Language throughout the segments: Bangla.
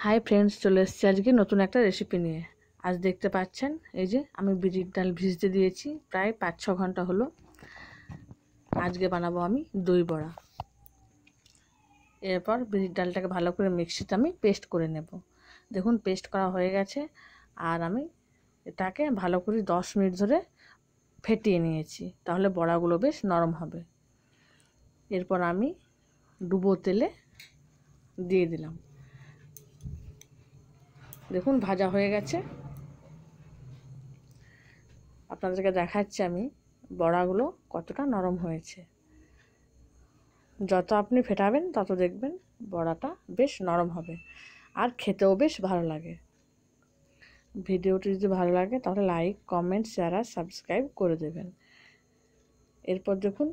হাই ফ্রেন্ডস, চলে এসেছি আজকে নতুন একটা রেসিপি নিয়ে। আজ দেখতে পাচ্ছেন এই যে আমি বিরির ডাল ভিজতে দিয়েছি, প্রায় 5-6 ঘন্টা হলো। আজকে বানাবো আমি দই বড়া। এরপর বিরির ডালটাকে ভালো করে মিক্সিতে আমি পেস্ট করে নেব। দেখুন পেস্ট করা হয়ে গেছে। আর আমি এটাকে ভালো করে 10 মিনিট ধরে ফেটিয়ে নিয়েছি, তাহলে বড়াগুলো বেশ নরম হবে। এরপর আমি ডুবো তেলে দিয়ে দিলাম। দেখুন ভাজা হয়ে গেছে। আপনাদেরকে দেখাচ্ছি আমি বড়াগুলো কতটা নরম হয়েছে। যত আপনি ফেটাবেন তত দেখবেন বড়াটা বেশ নরম হবে আর খেতেও বেশ ভালো লাগে। ভিডিওটি যদি ভালো লাগে তাহলে লাইক, কমেন্ট, শেয়ার আর সাবস্ক্রাইব করে দেবেন। এরপর দেখুন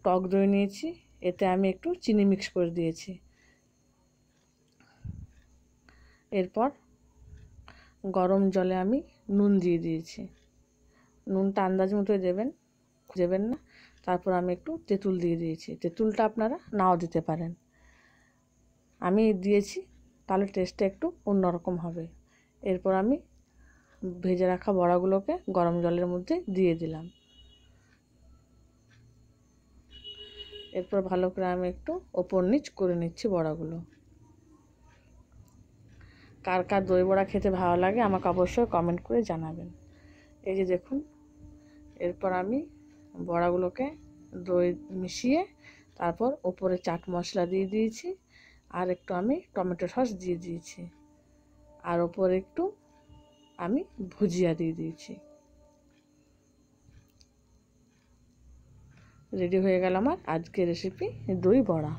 টক দই নিয়েছি, এতে আমি একটু চিনি মিক্স করে দিয়েছি। এরপর গরম জলে আমি নুন দিয়ে দিয়েছি। নুনটা আন্দাজ মতো দেবেন না। তারপর আমি একটু তেঁতুল দিয়ে দিয়েছি। তেঁতুলটা আপনারা নাও দিতে পারেন, আমি দিয়েছি, তাহলে টেস্টটা একটু অন্যরকম হবে। এরপর আমি ভেজে রাখা বড়াগুলোকে গরম জলের মধ্যে দিয়ে দিলাম। এরপর ভালো করে আমি একটু ওপর নিচ করে নিচ্ছি বড়াগুলো। কার কার দই বড়া খেতে ভালো লাগে আমাকে অবশ্যই কমেন্ট করে জানাবেন। এই যে দেখুন, এরপর আমি বড়াগুলোকে দই মিশিয়ে তারপর ওপরে চাট মশলা দিয়ে দিয়েছি, আর একটু আমি টমেটো সস দিয়ে দিয়েছি, আর ওপরে একটু আমি ভুজিয়া দিয়ে দিয়েছি। রেডি হয়ে গেল আমার আজকের রেসিপি দই বড়া।